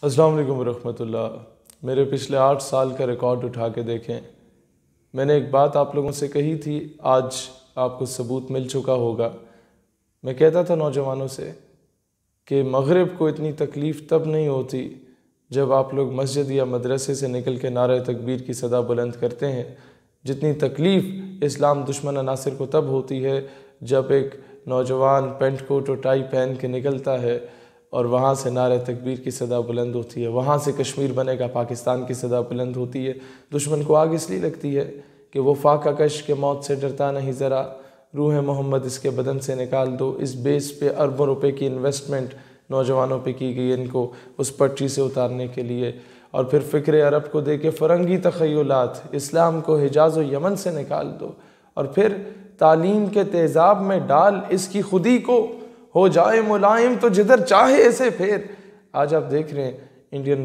السلام علیکم ورحمۃ اللہ۔ میرے پچھلے 8 سال کا ریکارڈ اٹھا کے دیکھیں۔ میں نے ایک بات آپ لوگوں سے کہی تھی، آج آپ کو ثبوت مل چکا ہوگا۔ میں کہتا تھا نوجوانوں سے کہ مغرب کو اتنی تکلیف تب نہیں ہوتی جب آپ لوگ مسجد یا مدرسے سے نکل کے نعرہ تکبیر کی صدا بلند کرتے ہیں، جتنی تکلیف اسلام دشمن عناصر کو تب ہوتی ہے جب ایک نوجوان پینٹ کوٹ اور ٹائی پہن کے نکلتا ہے اور وہاں سے نعرہ تکبیر کی صدا بلند ہوتی ہے، وہاں سے کشمیر بنے گا پاکستان کی صدا بلند ہوتی ہے۔ دشمن کو آگ اس لیے لگتی ہے کہ وہ فاقہ کش کے موت سے ڈرتا نہیں ذرا، روح محمد اس کے بدن سے نکال دو۔ اس بیس پہ اربوں روپے کی انویسٹمنٹ نوجوانوں پہ کی گئی، ان کو اس پٹری سے اتارنے کے لیے۔ اور پھر فکر عرب کو دے کے فرنگی تخیلات، اسلام کو حجاز و یمن سے نکال دو، اور پھر تعلیم کے تیزاب میں ڈال اس کی خودی کو، ہو جائے ملائم تو جدھر چاہے اسے پھیر۔ آج آپ دیکھ رہے ہیں انڈین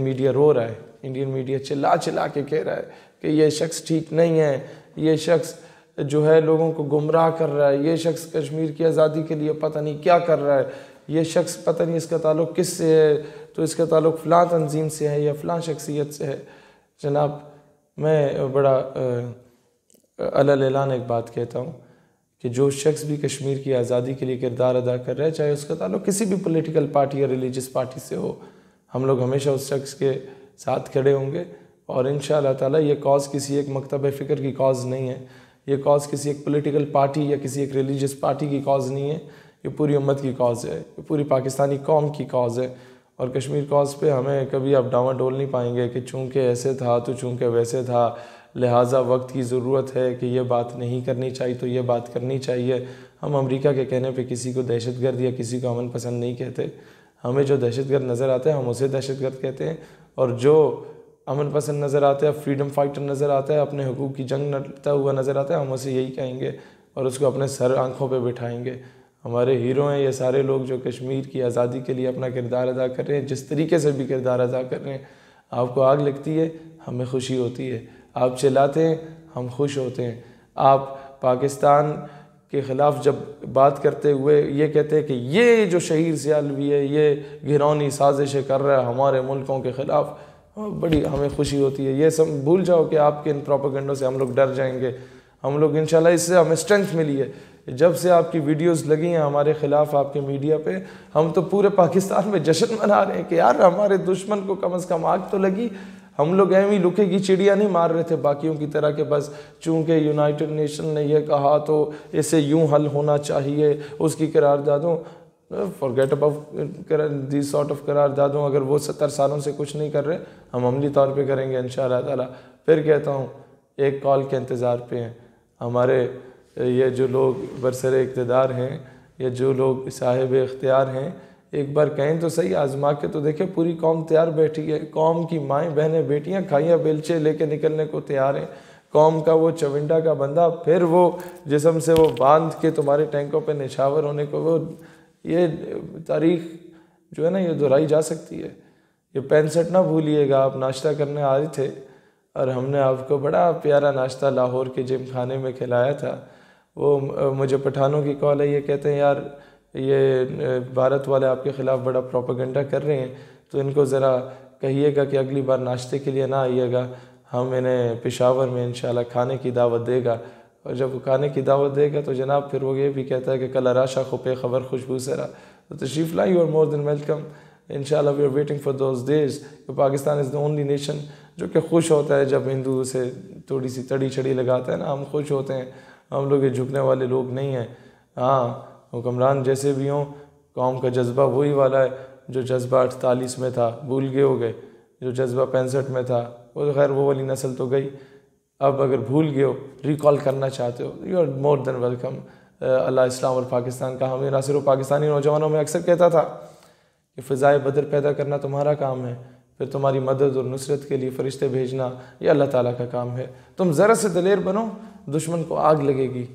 میڈیا رو رہا ہے، انڈین میڈیا چلا چلا کے کہہ رہا ہے کہ یہ شخص ٹھیک نہیں ہے، یہ شخص جو ہے لوگوں کو گمراہ کر رہا ہے، یہ شخص کشمیر کی آزادی کے لیے پتہ نہیں کیا کر رہا ہے، یہ شخص پتہ نہیں اس کا تعلق کس سے ہے، تو اس کا تعلق فلاں تنظیم سے ہے یا فلاں شخصیت سے ہے۔ جناب، میں بڑا علل اعلان ایک بات کہتا ہوں کہ جو شخص بھی کشمیر کی آزادی کے لیے کردار ادا کر رہا ہے، چاہے اس کا تعلق کسی بھی پولیٹیکل پارٹی یا ریلیجس پارٹی سے ہو، ہم لوگ ہمیشہ اس شخص کے ساتھ کھڑے ہوں گے۔ اور انشاءاللہ تعالی یہ کاز کسی ایک مکتب فکر کی کاز نہیں ہے، یہ کاز کسی ایک پولیٹیکل پارٹی یا کسی ایک ریلیجس پارٹی کی کاز نہیں ہے، یہ پوری امت کی کاز ہے، یہ پوری پاکستانی قوم کی کاز ہے۔ اور کشمیر کاز پہ ہمیں کبھی آپ ڈاواں ڈول نہیں پائیں گے کہ چونکہ ایسے تھا تو چونکہ ویسے تھا، لہٰذا وقت کی ضرورت ہے کہ یہ بات نہیں کرنی چاہیے تو یہ بات کرنی چاہیے۔ ہم امریکہ کے کہنے پہ کسی کو دہشت گرد یا کسی کو امن پسند نہیں کہتے۔ ہمیں جو دہشت گرد نظر آتا ہے ہم اسے دہشت گرد کہتے ہیں، اور جو امن پسند نظر آتا ہے، فریڈم فائٹر نظر آتا ہے، اپنے حقوق کی جنگ لڑتا ہوا نظر آتا ہے، ہم اسے یہی کہیں گے اور اس کو اپنے سر آنکھوں پہ بٹھائیں گے۔ ہمارے ہیرو ہیں یہ سارے لوگ جو کشمیر کی آزادی کے لیے اپنا کردار ادا کر رہے ہیں، جس طریقے سے بھی کردار ادا کر رہے ہیں۔ آپ کو آگ لگتی ہے، ہمیں خوشی ہوتی ہے، آپ چلاتے ہیں، ہم خوش ہوتے ہیں۔ آپ پاکستان کے خلاف جب بات کرتے ہوئے یہ کہتے ہیں کہ یہ جو شہیر سیالوی ہے یہ گھرونی سازشیں کر رہا ہے ہمارے ملکوں کے خلاف، بڑی ہمیں خوشی ہوتی ہے۔ یہ سب بھول جاؤ کہ آپ کے ان پروپیگنڈوں سے ہم لوگ ڈر جائیں گے۔ ہم لوگ انشاءاللہ اس سے ہمیں اسٹرینتھ ملی ہے، جب سے آپ کی ویڈیوز لگی ہیں ہمارے خلاف آپ کے میڈیا پہ، ہم تو پورے پاکستان میں جشن منا رہے ہیں کہ یار ہمارے دشمن کو کم از کم آگ تو لگی۔ ہم لوگ ایویں لکے کی چڑیا نہیں مار رہے تھے باقیوں کی طرح کہ بس چونکہ یونائٹڈ نیشن نے یہ کہا تو اسے یوں حل ہونا چاہیے، اس کی قراردادوں forget about these sort of قراردادوں، اگر وہ 70 سالوں سے کچھ نہیں کر رہے ہم عملی طور پہ کریں گے انشاءاللہ تعالی۔ پھر کہتا ہوں ایک کال کے انتظار پہ ہیں ہمارے یہ جو لوگ برسر اقتدار ہیں یا جو لوگ صاحب اختیار ہیں، ایک بار کہیں تو صحیح، آزما کے تو دیکھیں، پوری قوم تیار بیٹھی ہے، قوم کی مائیں بہنیں بیٹیاں کھائیاں بیلچے لے کے نکلنے کو تیار ہیں۔ قوم کا وہ چونڈا کا بندہ پھر وہ جسم سے وہ باندھ کے تمہارے ٹینکوں پہ نچھاور ہونے کو، وہ یہ تاریخ جو ہے نا یہ دہرائی جا سکتی ہے۔ یہ 65 نہ بھولیے گا، آپ ناشتہ کرنے آ رہے تھے اور ہم نے آپ کو بڑا پیارا ناشتہ لاہور کے جم خانے میں کھلایا تھا۔ وہ مجھے پٹھانوں کی کال ہے، یہ کہتے ہیں یار یہ بھارت والے آپ کے خلاف بڑا پروپیگنڈا کر رہے ہیں، تو ان کو ذرا کہیے گا کہ اگلی بار ناشتے کے لیے نہ آئیے گا، ہم انہیں پشاور میں انشاءاللہ کھانے کی دعوت دے گا۔ اور جب وہ کھانے کی دعوت دے گا تو جناب پھر وہ یہ بھی کہتا ہے کہ کل اراشا خپے خبر خوشبو سرا، تو تشریف لائیں، you are more than welcome انشاءاللہ، we are waiting for those days. Pakistan is the only nation جو کہ خوش ہوتا ہے جب ہندو سے تھوڑی سی تڑی چھڑی لگاتا ہے نا، ہم خوش ہوتے ہیں، ہم لوگ یہ جھکنے والے لوگ نہیں ہیں۔ ہاں حکمران جیسے بھی ہوں، قوم کا جذبہ وہی والا ہے جو جذبہ 48 میں تھا، بھول گئے ہو گئے، جو جذبہ 65 میں تھا، وہ خیر وہ والی نسل تو گئی، اب اگر بھول گئے ہو، ریکال کرنا چاہتے ہو، you are more than welcome. Allah Islam اور پاکستان کا حامی ناصر و پاکستانی نوجوانوں میں اکثر کہتا تھا کہ فضائے بدر پیدا کرنا تمہارا کام ہے، پھر تمہاری مدد اور نصرت کے لیے فرشتے بھیجنا یہ اللہ تعالیٰ کا کام ہے۔ تم ذرا سے دلیر بنو، دشمن کو آگ لگے گی،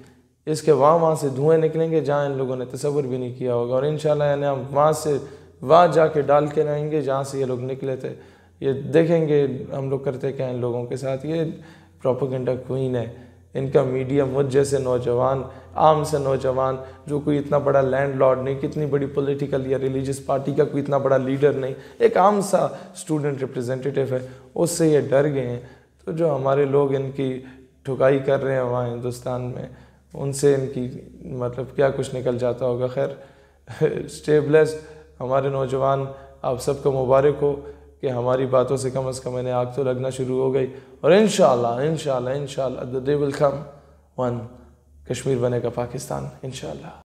اس کے وہاں سے دھوئیں نکلیں گے جہاں ان لوگوں نے تصور بھی نہیں کیا ہوگا، اور انشاءاللہ یعنی ہم وہاں جا کے ڈال کے رہیں گے جہاں سے یہ لوگ نکلے تھے۔ یہ دیکھیں گے ہم لوگ کرتے کیا ان لوگوں کے ساتھ۔ یہ پروپیگنڈا کوئین ہے، ان کا میڈیا مجھ جیسے نوجوان، عام سے نوجوان جو کوئی اتنا بڑا لینڈ لارڈ نہیں، کتنی بڑی پولیٹیکل یا ریلیجس پارٹی کا کوئی اتنا بڑا لیڈر نہیں، ایک عام سا اسٹوڈنٹ ریپریزنٹیٹیو ہے، اس سے یہ ڈر گئے ہیں۔ تو جو ہمارے لوگ ان کی ٹھکائی کر رہے ہیں وہاں ہندوستان میں، ان سے ان کی مطلب کیا کچھ نکل جاتا ہوگا۔ خیر اسٹے بلیسڈ ہمارے نوجوان، آپ سب کو مبارک ہو کہ ہماری باتوں سے کم از کم انہیں آگ تو لگنا شروع ہو گئی، اور انشاءاللہ the day will come when Kashmir بنے گا پاکستان، انشاءاللہ۔